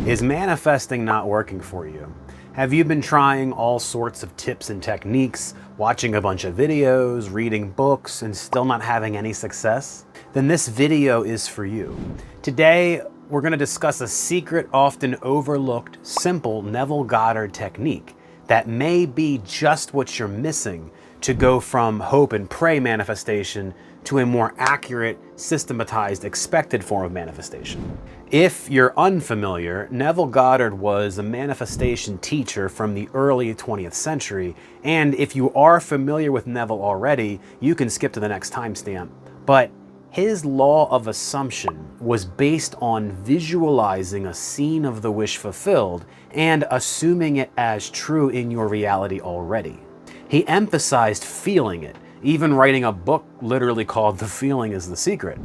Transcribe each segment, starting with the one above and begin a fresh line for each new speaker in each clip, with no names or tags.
Is manifesting not working for you? Have you been trying all sorts of tips and techniques, watching a bunch of videos, reading books, and still not having any success? Then this video is for you. Today, we're going to discuss a secret, often overlooked, simple Neville Goddard technique that may be just what you're missing to go from hope and pray manifestation to a more accurate, systematized, expected form of manifestation. If you're unfamiliar, Neville Goddard was a manifestation teacher from the early 20th century, and if you are familiar with Neville already, you can skip to the next timestamp. But his law of assumption was based on visualizing a scene of the wish fulfilled and assuming it as true in your reality already. He emphasized feeling it, even writing a book literally called The Feeling is the Secret.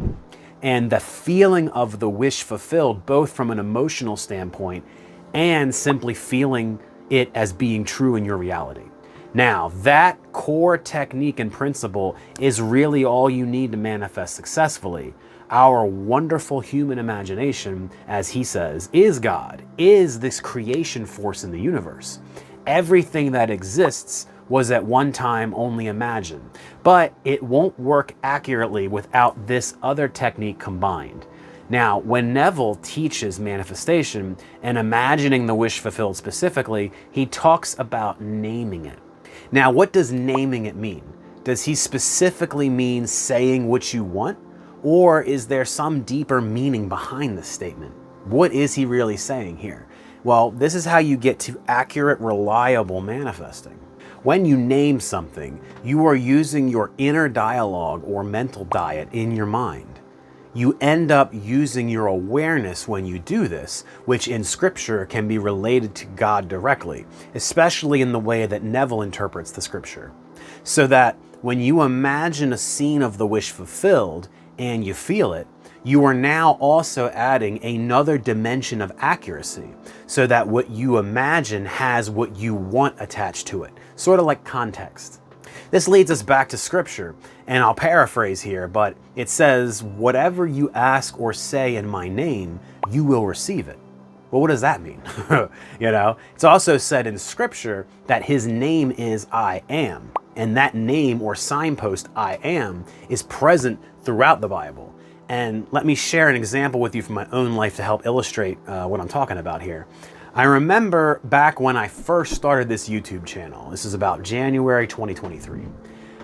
And the feeling of the wish fulfilled, both from an emotional standpoint and simply feeling it as being true in your reality. Now, that core technique and principle is really all you need to manifest successfully. Our wonderful human imagination, as he says, is God, is this creation force in the universe. Everything that exists was at one time only imagined, but it won't work accurately without this other technique combined. Now, when Neville teaches manifestation and imagining the wish fulfilled specifically, he talks about naming it. Now, what does naming it mean? Does he specifically mean saying what you want? Or is there some deeper meaning behind this statement? What is he really saying here? Well, this is how you get to accurate, reliable manifesting. When you name something, you are using your inner dialogue or mental diet in your mind. You end up using your awareness when you do this, which in scripture can be related to God directly, especially in the way that Neville interprets the scripture. So that when you imagine a scene of the wish fulfilled and you feel it, you are now also adding another dimension of accuracy, so that what you imagine has what you want attached to it, sort of like context. This leads us back to scripture, and I'll paraphrase here, but it says, "Whatever you ask or say in my name, you will receive it." Well, what does that mean? It's also said in scripture that his name is I am, and that name or signpost I am is present throughout the Bible. And let me share an example with you from my own life to help illustrate what I'm talking about here. I remember back when I first started this YouTube channel, this is about January 2023,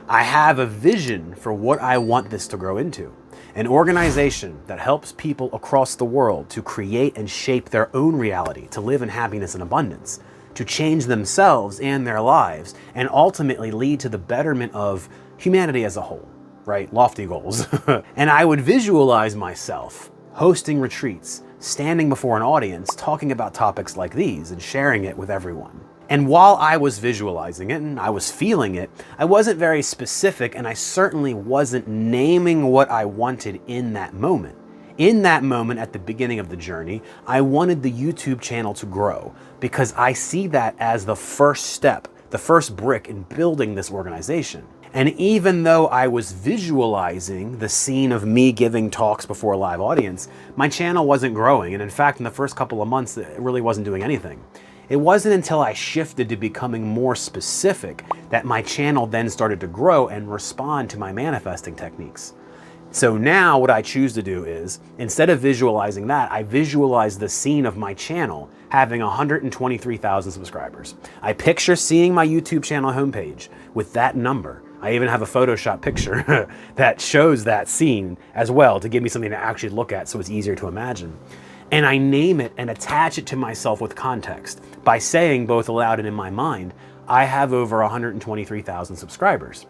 I have a vision for what I want this to grow into. An organization that helps people across the world to create and shape their own reality, to live in happiness and abundance, to change themselves and their lives, and ultimately lead to the betterment of humanity as a whole. Right? Lofty goals. And I would visualize myself hosting retreats, standing before an audience, talking about topics like these and sharing it with everyone. And while I was visualizing it and I was feeling it, I wasn't very specific, and I certainly wasn't naming what I wanted in that moment. In that moment at the beginning of the journey, I wanted the YouTube channel to grow because I see that as the first step, the first brick in building this organization. And even though I was visualizing the scene of me giving talks before a live audience, my channel wasn't growing. And in fact, in the first couple of months, it really wasn't doing anything. It wasn't until I shifted to becoming more specific that my channel then started to grow and respond to my manifesting techniques. So now what I choose to do is, instead of visualizing that, I visualize the scene of my channel having 123,000 subscribers. I picture seeing my YouTube channel homepage with that number. I even have a Photoshop picture that shows that scene as well to give me something to actually look at so it's easier to imagine. And I name it and attach it to myself with context by saying both aloud and in my mind, I have over 123,000 subscribers.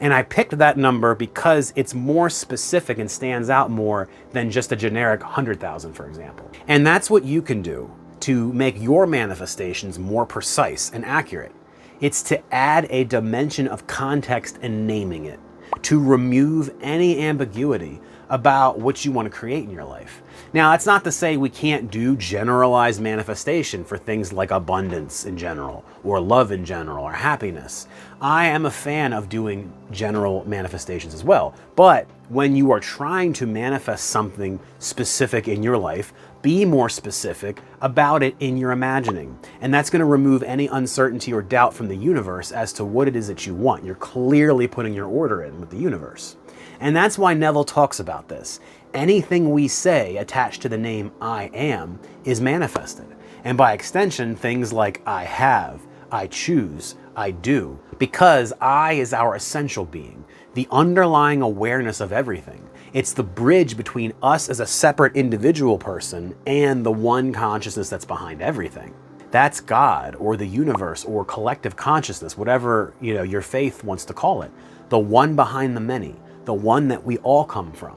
And I picked that number because it's more specific and stands out more than just a generic 100,000, for example. And that's what you can do to make your manifestations more precise and accurate. It's to add a dimension of context and naming it, to remove any ambiguity about what you want to create in your life. Now, that's not to say we can't do generalized manifestation for things like abundance in general, or love in general, or happiness. I am a fan of doing general manifestations as well. But when you are trying to manifest something specific in your life, Be more specific about it in your imagining. And that's going to remove any uncertainty or doubt from the universe as to what it is that you want. You're clearly putting your order in with the universe. And that's why Neville talks about this. Anything we say attached to the name I am is manifested. And by extension, things like I have, I choose, I do, because I is our essential being, the underlying awareness of everything. It's the bridge between us as a separate individual person and the one consciousness that's behind everything. That's God or the universe or collective consciousness, whatever your faith wants to call it. The one behind the many, the one that we all come from.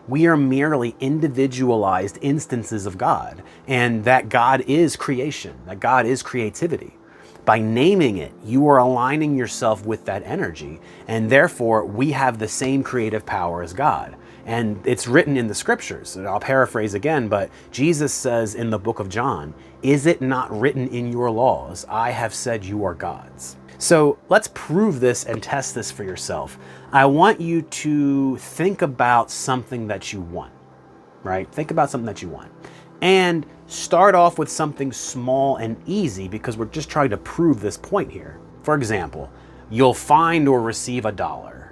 We are merely individualized instances of God, and that God is creation, that God is creativity. By naming it, you are aligning yourself with that energy, and therefore we have the same creative power as God. And it's written in the scriptures, and I'll paraphrase again, but Jesus says in the book of John, "Is it not written in your laws, I have said you are gods?" So let's prove this and test this for yourself. I want you to think about something that you want, right? Think about something that you want. And start off with something small and easy because we're just trying to prove this point here. For example, you'll find or receive $1,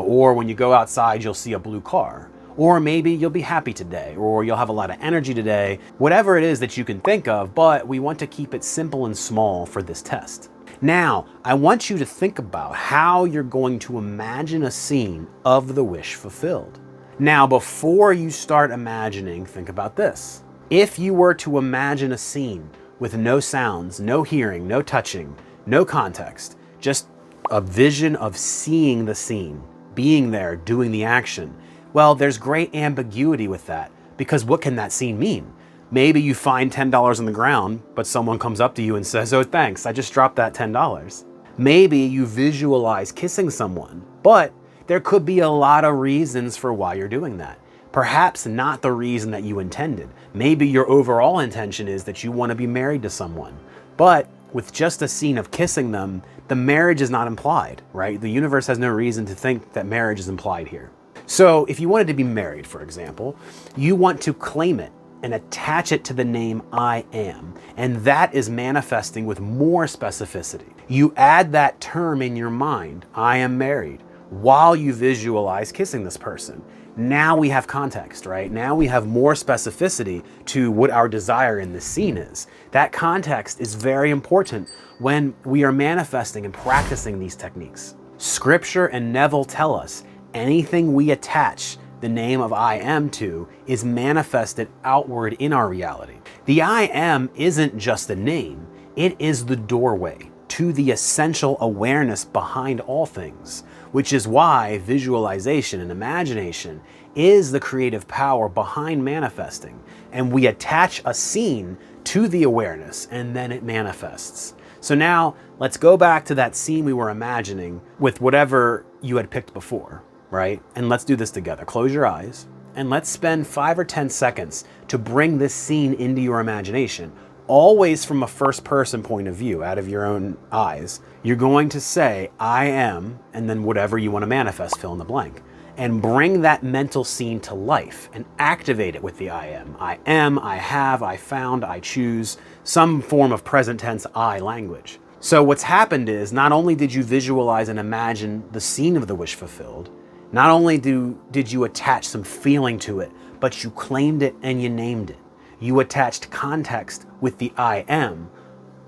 or when you go outside, you'll see a blue car. Or maybe you'll be happy today, or you'll have a lot of energy today. Whatever it is that you can think of, but we want to keep it simple and small for this test. Now, I want you to think about how you're going to imagine a scene of the wish fulfilled. Now, before you start imagining, think about this. If you were to imagine a scene with no sounds, no hearing, no touching, no context, just a vision of seeing the scene, being there, doing the action, well, there's great ambiguity with that, because what can that scene mean? Maybe you find $10 on the ground, but someone comes up to you and says, "Oh, thanks, I just dropped that $10. Maybe you visualize kissing someone, but there could be a lot of reasons for why you're doing that. Perhaps not the reason that you intended. Maybe your overall intention is that you want to be married to someone. But with just a scene of kissing them, the marriage is not implied, right? The universe has no reason to think that marriage is implied here. So if you wanted to be married, for example, you want to claim it and attach it to the name I am. And that is manifesting with more specificity. You add that term in your mind, I am married, while you visualize kissing this person. Now we have context, right? Now we have more specificity to what our desire in this scene is. That context is very important when we are manifesting and practicing these techniques. Scripture and Neville tell us anything we attach the name of I am to is manifested outward in our reality. The I am isn't just a name, it is the doorway to the essential awareness behind all things, which is why visualization and imagination is the creative power behind manifesting. And we attach a scene to the awareness and then it manifests. So now let's go back to that scene we were imagining with whatever you had picked before, right? And let's do this together. Close your eyes and let's spend 5 or 10 seconds to bring this scene into your imagination, always from a first person point of view, out of your own eyes. You're going to say, I am, and then whatever you want to manifest, fill in the blank. And bring that mental scene to life and activate it with the I am. I am, I have, I found, I choose, some form of present tense I language. So what's happened is not only did you visualize and imagine the scene of the wish fulfilled, not only did you attach some feeling to it, but you claimed it and you named it. You attached context with the I am,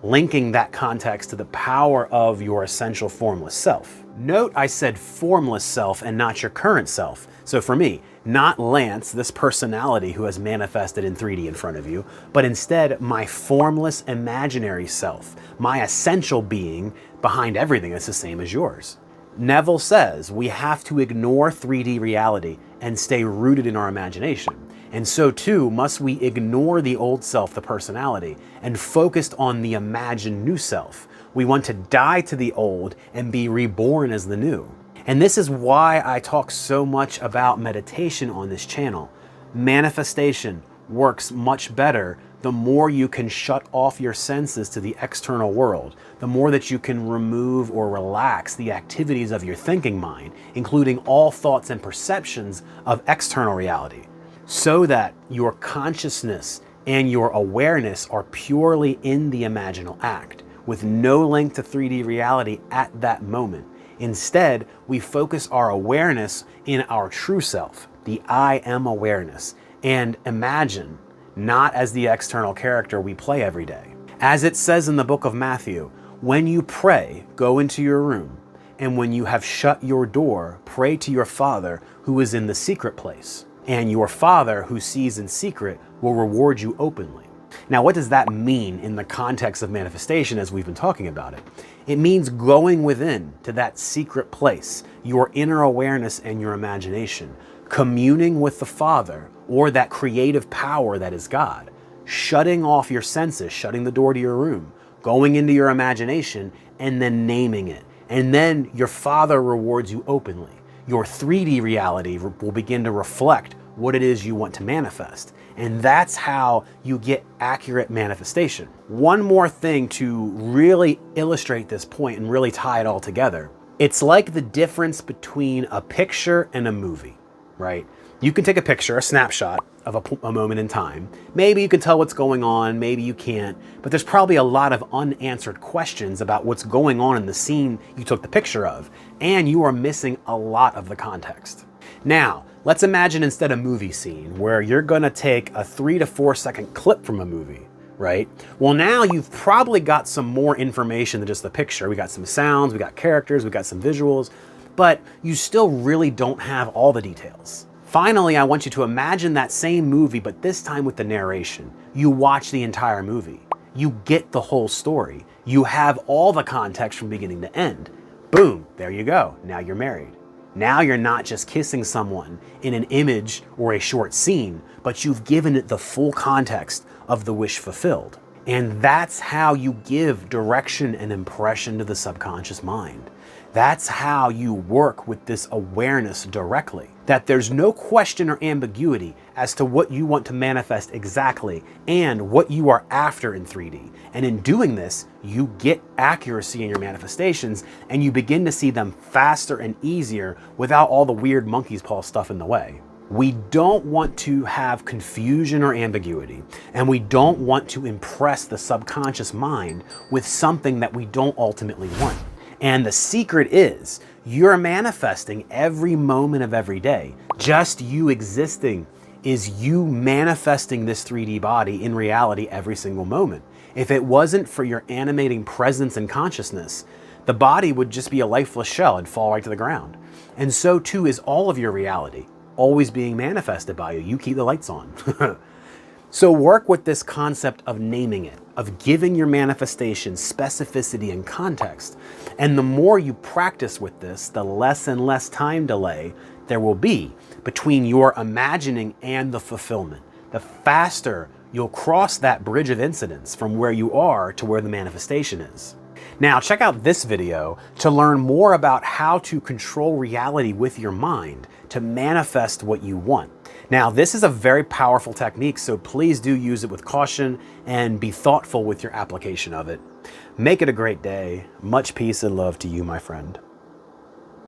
linking that context to the power of your essential formless self. Note I said formless self and not your current self. So for me, not Lance, this personality who has manifested in 3D in front of you, but instead my formless imaginary self, my essential being behind everything that's the same as yours. Neville says we have to ignore 3D reality and stay rooted in our imagination. And so too must we ignore the old self, the personality, and focused on the imagined new self. We want to die to the old and be reborn as the new. And this is why I talk so much about meditation on this channel. Manifestation works much better the more you can shut off your senses to the external world, the more that you can remove or relax the activities of your thinking mind, including all thoughts and perceptions of external reality, so that your consciousness and your awareness are purely in the imaginal act, with no link to 3D reality at that moment. Instead, we focus our awareness in our true self, the I am awareness, and imagine, not as the external character we play every day. As it says in the book of Matthew, when you pray, go into your room, and when you have shut your door, pray to your Father who is in the secret place, and your Father who sees in secret will reward you openly. Now, what does that mean in the context of manifestation as we've been talking about it? It means going within to that secret place, your inner awareness and your imagination, communing with the Father or that creative power that is God, shutting off your senses, shutting the door to your room, going into your imagination, and then naming it. And then your Father rewards you openly. Your 3D reality will begin to reflect what it is you want to manifest. And that's how you get accurate manifestation. One more thing to really illustrate this point and really tie it all together. It's like the difference between a picture and a movie, right? You can take a picture, a snapshot of a moment in time. Maybe you can tell what's going on, maybe you can't, but there's probably a lot of unanswered questions about what's going on in the scene you took the picture of, and you are missing a lot of the context. Now, let's imagine instead a movie scene where you're gonna take a 3 to 4 second clip from a movie, right? Well, now you've probably got some more information than just the picture. We got some sounds, we got characters, we got some visuals, but you still really don't have all the details. Finally, I want you to imagine that same movie, but this time with the narration. You watch the entire movie. You get the whole story. You have all the context from beginning to end. Boom, there you go. Now you're married. Now you're not just kissing someone in an image or a short scene, but you've given it the full context of the wish fulfilled. And that's how you give direction and impression to the subconscious mind. That's how you work with this awareness directly. That there's no question or ambiguity as to what you want to manifest exactly and what you are after in 3D. And in doing this, you get accuracy in your manifestations and you begin to see them faster and easier without all the weird monkey's paw stuff in the way. We don't want to have confusion or ambiguity, and we don't want to impress the subconscious mind with something that we don't ultimately want. And the secret is you're manifesting every moment of every day. Just you existing is you manifesting this 3D body in reality every single moment. If it wasn't for your animating presence and consciousness, the body would just be a lifeless shell and fall right to the ground. And so too is all of your reality, always being manifested by you. You keep the lights on. So work with this concept of naming it, of giving your manifestation specificity and context. And the more you practice with this, the less and less time delay there will be between your imagining and the fulfillment. The faster you'll cross that bridge of incidence from where you are to where the manifestation is. Now, check out this video to learn more about how to control reality with your mind to manifest what you want. Now, this is a very powerful technique, so please do use it with caution and be thoughtful with your application of it. Make it a great day. Much peace and love to you, my friend.